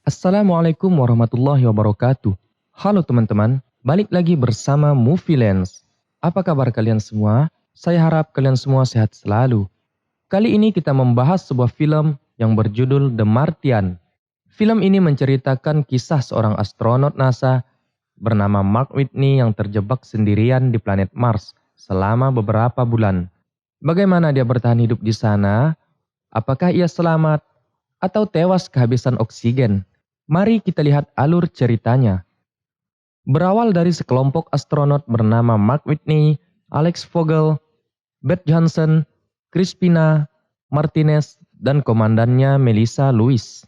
Assalamualaikum warahmatullahi wabarakatuh. Halo teman-teman, balik lagi bersama Movie Lens. Apa kabar kalian semua? Saya harap kalian semua sehat selalu. Kali ini kita membahas sebuah film yang berjudul The Martian. Film ini menceritakan kisah seorang astronot NASA bernama Mark Whitney yang terjebak sendirian di planet Mars selama beberapa bulan. Bagaimana dia bertahan hidup di sana? Apakah ia selamat atau tewas kehabisan oksigen? Mari kita lihat alur ceritanya. Berawal dari sekelompok astronot bernama Mark Whitney, Alex Vogel, Beth Johnson, Crispina Martinez, dan komandannya Melissa Lewis.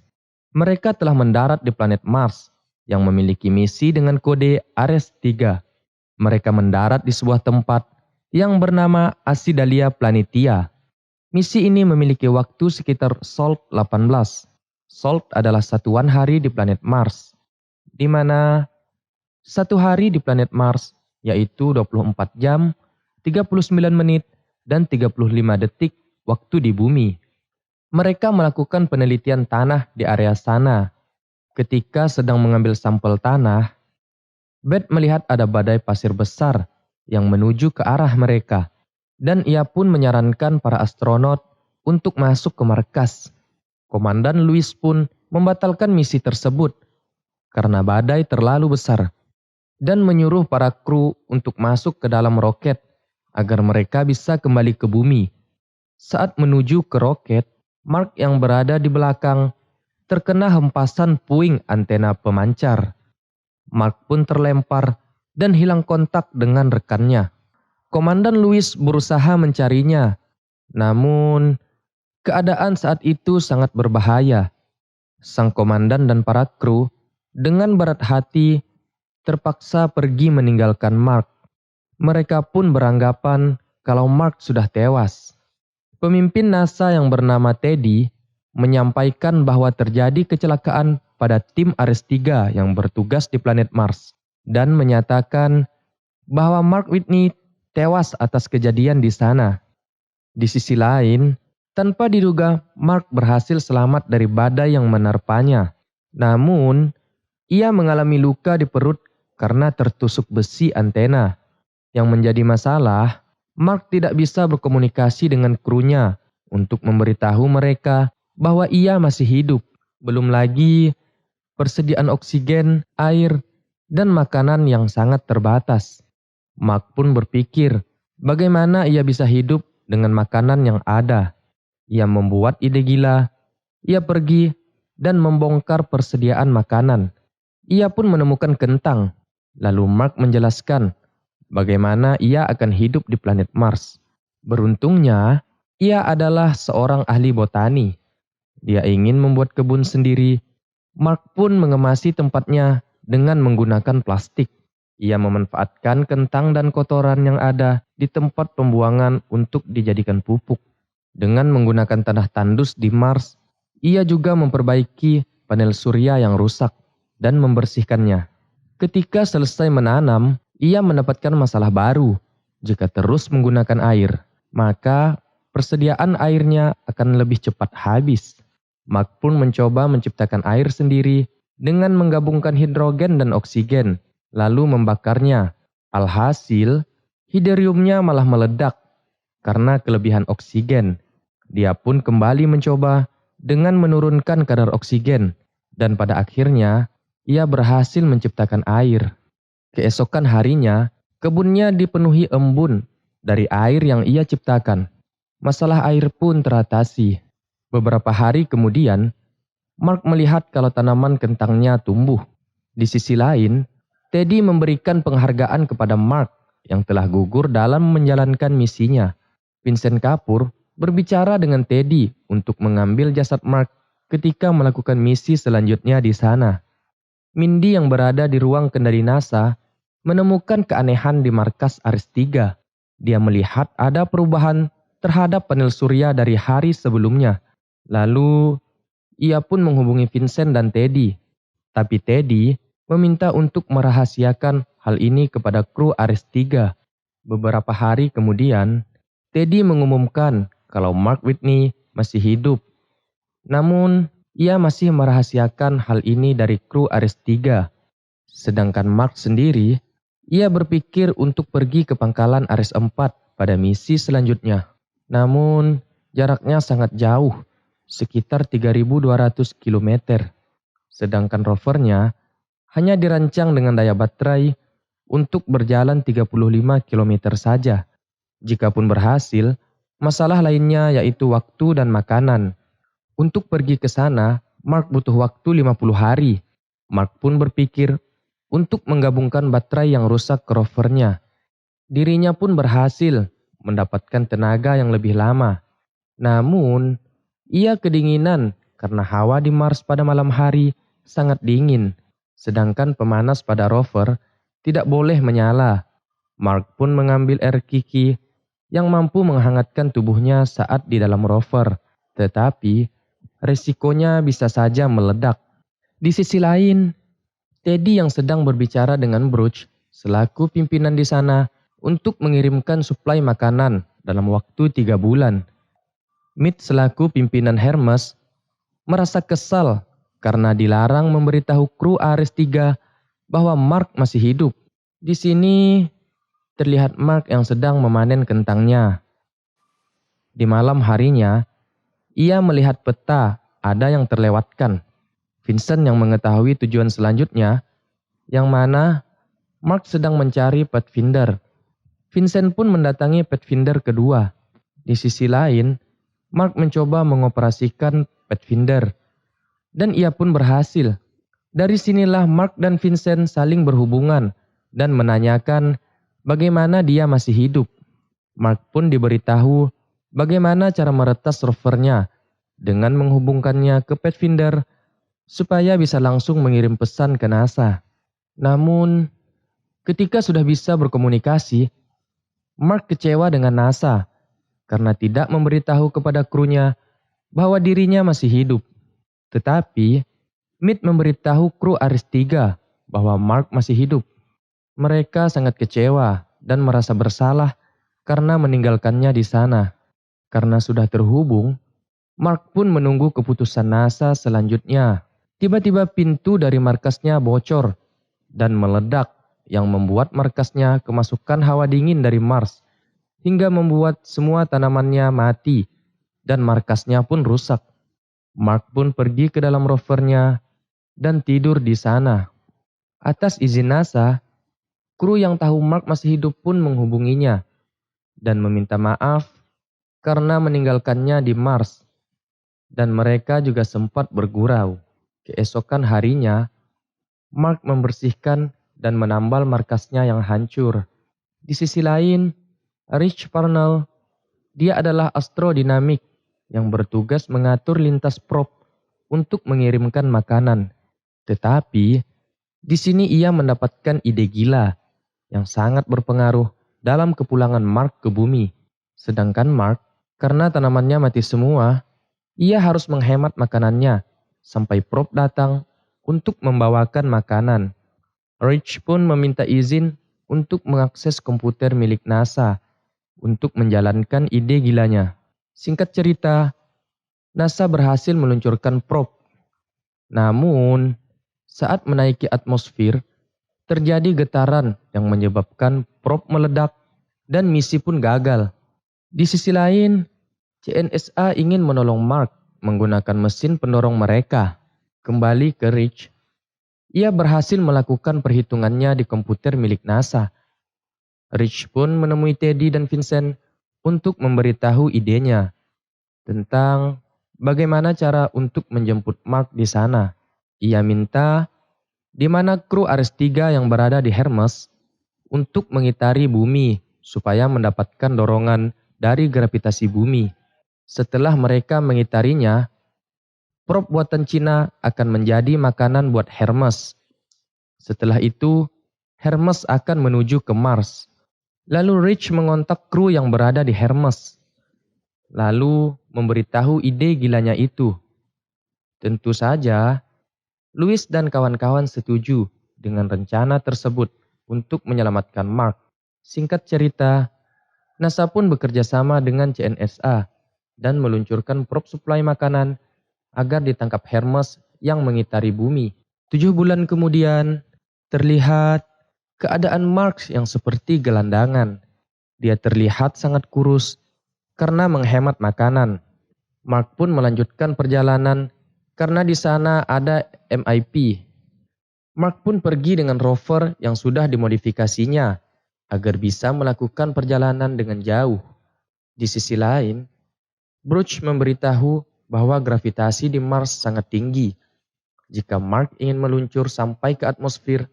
Mereka telah mendarat di planet Mars yang memiliki misi dengan kode Ares-3. Mereka mendarat di sebuah tempat yang bernama Acidalia Planitia. Misi ini memiliki waktu sekitar Sol 18. Sol adalah satuan hari di planet Mars, di mana satu hari di planet Mars yaitu 24 jam, 39 menit, dan 35 detik waktu di bumi. Mereka melakukan penelitian tanah di area sana. Ketika sedang mengambil sampel tanah, Beth melihat ada badai pasir besar yang menuju ke arah mereka. Dan ia pun menyarankan para astronot untuk masuk ke markas. Komandan Lewis pun membatalkan misi tersebut karena badai terlalu besar dan menyuruh para kru untuk masuk ke dalam roket agar mereka bisa kembali ke bumi. Saat menuju ke roket, Mark yang berada di belakang terkena hempasan puing antena pemancar. Mark pun terlempar dan hilang kontak dengan rekannya. Komandan Lewis berusaha mencarinya, namun keadaan saat itu sangat berbahaya. Sang komandan dan para kru dengan berat hati terpaksa pergi meninggalkan Mark. Mereka pun beranggapan kalau Mark sudah tewas. Pemimpin NASA yang bernama Teddy menyampaikan bahwa terjadi kecelakaan pada tim Ares-3 yang bertugas di planet Mars dan menyatakan bahwa Mark Whitney tewas atas kejadian di sana. Di sisi lain, tanpa diduga Mark berhasil selamat dari badai yang menerpanya. Namun, ia mengalami luka di perut karena tertusuk besi antena. Yang menjadi masalah, Mark tidak bisa berkomunikasi dengan krunya untuk memberitahu mereka bahwa ia masih hidup. Belum lagi persediaan oksigen, air, dan makanan yang sangat terbatas. Mark pun berpikir bagaimana ia bisa hidup dengan makanan yang ada. Ia membuat ide gila. Ia pergi dan membongkar persediaan makanan. Ia pun menemukan kentang. Lalu Mark menjelaskan bagaimana ia akan hidup di planet Mars. Beruntungnya, ia adalah seorang ahli botani. Dia ingin membuat kebun sendiri. Mark pun mengemasi tempatnya dengan menggunakan plastik. Ia memanfaatkan kentang dan kotoran yang ada di tempat pembuangan untuk dijadikan pupuk. Dengan menggunakan tanah tandus di Mars, ia juga memperbaiki panel surya yang rusak dan membersihkannya. Ketika selesai menanam, ia mendapatkan masalah baru. Jika terus menggunakan air, maka persediaan airnya akan lebih cepat habis. Mark pun mencoba menciptakan air sendiri dengan menggabungkan hidrogen dan oksigen, lalu membakarnya. Alhasil, hidroniumnya malah meledak karena kelebihan oksigen. Dia pun kembali mencoba dengan menurunkan kadar oksigen, dan pada akhirnya ia berhasil menciptakan air. Keesokan harinya, kebunnya dipenuhi embun dari air yang ia ciptakan. Masalah air pun teratasi. Beberapa hari kemudian, Mark melihat kalau tanaman kentangnya tumbuh. Di sisi lain, Teddy memberikan penghargaan kepada Mark yang telah gugur dalam menjalankan misinya. Vincent Kapoor berbicara dengan Teddy untuk mengambil jasad Mark ketika melakukan misi selanjutnya di sana. Mindy yang berada di ruang kendali NASA menemukan keanehan di markas Ares-3. Dia melihat ada perubahan terhadap panel surya dari hari sebelumnya. Lalu, ia pun menghubungi Vincent dan Teddy. Tapi Teddy meminta untuk merahasiakan hal ini kepada kru Ares-3. Beberapa hari kemudian, Teddy mengumumkan kalau Mark Whitney masih hidup. Namun, ia masih merahasiakan hal ini dari kru Ares 3. Sedangkan Mark sendiri, ia berpikir untuk pergi ke pangkalan Ares 4 pada misi selanjutnya. Namun, jaraknya sangat jauh, sekitar 3.200 km. Sedangkan rovernya hanya dirancang dengan daya baterai untuk berjalan 35 km saja. Jikapun berhasil, masalah lainnya yaitu waktu dan makanan. Untuk pergi ke sana, Mark butuh waktu 50 hari. Mark pun berpikir untuk menggabungkan baterai yang rusak ke rovernya. Dirinya pun berhasil mendapatkan tenaga yang lebih lama. Namun, ia kedinginan karena hawa di Mars pada malam hari sangat dingin, sedangkan pemanas pada rover tidak boleh menyala. Mark pun mengambil air kiki yang mampu menghangatkan tubuhnya saat di dalam rover, tetapi resikonya bisa saja meledak. Di sisi lain, Teddy yang sedang berbicara dengan Brooch selaku pimpinan di sana untuk mengirimkan suplai makanan dalam waktu 3 bulan. Mead selaku pimpinan Hermes merasa kesal karena dilarang memberitahu kru Ares 3 bahwa Mark masih hidup. Di sini terlihat Mark yang sedang memanen kentangnya. Di malam harinya, ia melihat peta ada yang terlewatkan. Vincent yang mengetahui tujuan selanjutnya, yang mana Mark sedang mencari Pathfinder. Vincent pun mendatangi Pathfinder kedua. Di sisi lain, Mark mencoba mengoperasikan Pathfinder, dan ia pun berhasil. Dari sinilah Mark dan Vincent saling berhubungan dan menanyakan bagaimana dia masih hidup. Mark pun diberitahu bagaimana cara meretas rovernya dengan menghubungkannya ke Pathfinder supaya bisa langsung mengirim pesan ke NASA. Namun, ketika sudah bisa berkomunikasi, Mark kecewa dengan NASA karena tidak memberitahu kepada krunya bahwa dirinya masih hidup. Tetapi, Mead memberitahu kru Ares 3 bahwa Mark masih hidup. Mereka sangat kecewa dan merasa bersalah karena meninggalkannya di sana. Karena sudah terhubung, Mark pun menunggu keputusan NASA selanjutnya. Tiba-tiba pintu dari markasnya bocor dan meledak yang membuat markasnya kemasukan hawa dingin dari Mars hingga membuat semua tanamannya mati dan markasnya pun rusak. Mark pun pergi ke dalam rovernya dan tidur di sana. Atas izin NASA, kru yang tahu Mark masih hidup pun menghubunginya dan meminta maaf karena meninggalkannya di Mars. Dan mereka juga sempat bergurau. Keesokan harinya, Mark membersihkan dan menambal markasnya yang hancur. Di sisi lain, Rich Parnell, dia adalah astrodinamik yang bertugas mengatur lintas prop untuk mengirimkan makanan. Tetapi, di sini ia mendapatkan ide gila yang sangat berpengaruh dalam kepulangan Mark ke bumi. Sedangkan Mark, karena tanamannya mati semua, ia harus menghemat makanannya sampai prop datang untuk membawakan makanan. Rich pun meminta izin untuk mengakses komputer milik NASA untuk menjalankan ide gilanya. Singkat cerita, NASA berhasil meluncurkan prop. Namun, saat menaiki atmosfer, terjadi getaran yang menyebabkan prop meledak dan misi pun gagal. Di sisi lain, CNSA ingin menolong Mark menggunakan mesin pendorong mereka. Kembali ke Rich, ia berhasil melakukan perhitungannya di komputer milik NASA. Rich pun menemui Teddy dan Vincent untuk memberitahu idenya tentang bagaimana cara untuk menjemput Mark di sana. Ia minta di mana kru Ares 3 yang berada di Hermes untuk mengitari bumi supaya mendapatkan dorongan dari gravitasi bumi. Setelah mereka mengitarinya, prop buatan Cina akan menjadi makanan buat Hermes. Setelah itu, Hermes akan menuju ke Mars. Lalu Rich mengontak kru yang berada di Hermes. Lalu memberitahu ide gilanya itu. Tentu saja, Louis dan kawan-kawan setuju dengan rencana tersebut untuk menyelamatkan Mark. Singkat cerita, NASA pun bekerja sama dengan CNSA dan meluncurkan prop suplai makanan agar ditangkap Hermes yang mengitari bumi. 7 bulan kemudian, terlihat keadaan Mark yang seperti gelandangan. Dia terlihat sangat kurus karena menghemat makanan. Mark pun melanjutkan perjalanan karena di sana ada MIP. Mark pun pergi dengan rover yang sudah dimodifikasinya agar bisa melakukan perjalanan dengan jauh. Di sisi lain, Brooch memberitahu bahwa gravitasi di Mars sangat tinggi. Jika Mark ingin meluncur sampai ke atmosfer,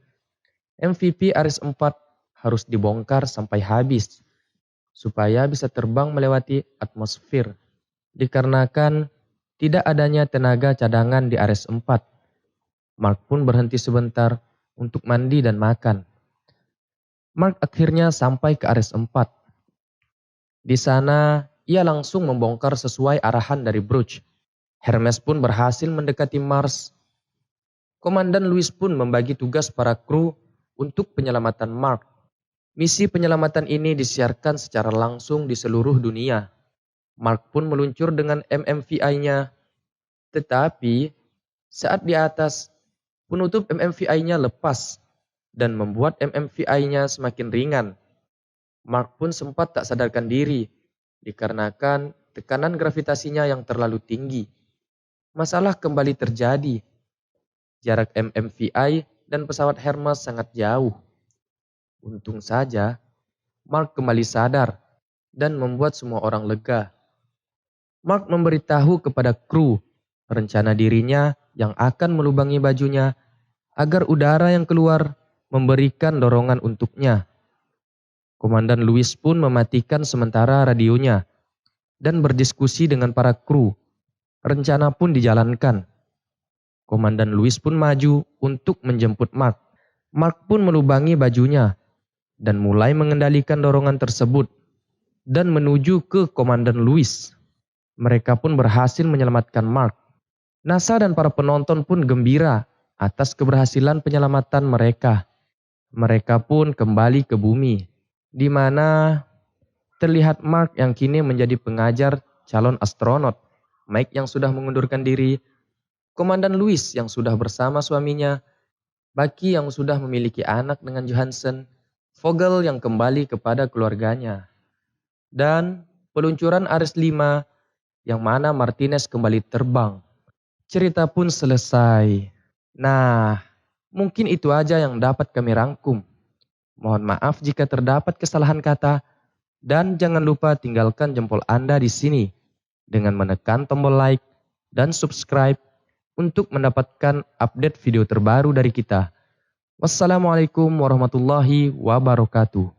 MVP Ares 4 harus dibongkar sampai habis supaya bisa terbang melewati atmosfer. Dikarenakan tidak adanya tenaga cadangan di Ares 4, Mark pun berhenti sebentar untuk mandi dan makan. Mark akhirnya sampai ke Ares 4. Di sana, ia langsung membongkar sesuai arahan dari Brooch. Hermes pun berhasil mendekati Mars. Komandan Lewis pun membagi tugas para kru untuk penyelamatan Mark. Misi penyelamatan ini disiarkan secara langsung di seluruh dunia. Mark pun meluncur dengan MMVI-nya. Tetapi saat di atas, penutup MMVI-nya lepas dan membuat MMVI-nya semakin ringan. Mark pun sempat tak sadarkan diri dikarenakan tekanan gravitasinya yang terlalu tinggi. Masalah kembali terjadi. Jarak MMVI dan pesawat Hermes sangat jauh. Untung saja, Mark kembali sadar dan membuat semua orang lega. Mark memberitahu kepada kru rencana dirinya yang akan melubangi bajunya agar udara yang keluar memberikan dorongan untuknya. Komandan Lewis pun mematikan sementara radionya dan berdiskusi dengan para kru. Rencana pun dijalankan. Komandan Lewis pun maju untuk menjemput Mark. Mark pun melubangi bajunya dan mulai mengendalikan dorongan tersebut dan menuju ke Komandan Lewis. Mereka pun berhasil menyelamatkan Mark. NASA dan para penonton pun gembira atas keberhasilan penyelamatan mereka. Mereka pun kembali ke bumi, di mana terlihat Mark yang kini menjadi pengajar calon astronot, Mike yang sudah mengundurkan diri, Komandan Lewis yang sudah bersama suaminya, Bucky yang sudah memiliki anak dengan Johansson, Vogel yang kembali kepada keluarganya, dan peluncuran Ares 5 yang mana Martinez kembali terbang. Cerita pun selesai. Nah, mungkin itu aja yang dapat kami rangkum. Mohon maaf jika terdapat kesalahan kata, dan jangan lupa tinggalkan jempol Anda di sini dengan menekan tombol like dan subscribe untuk mendapatkan update video terbaru dari kita. Wassalamualaikum warahmatullahi wabarakatuh.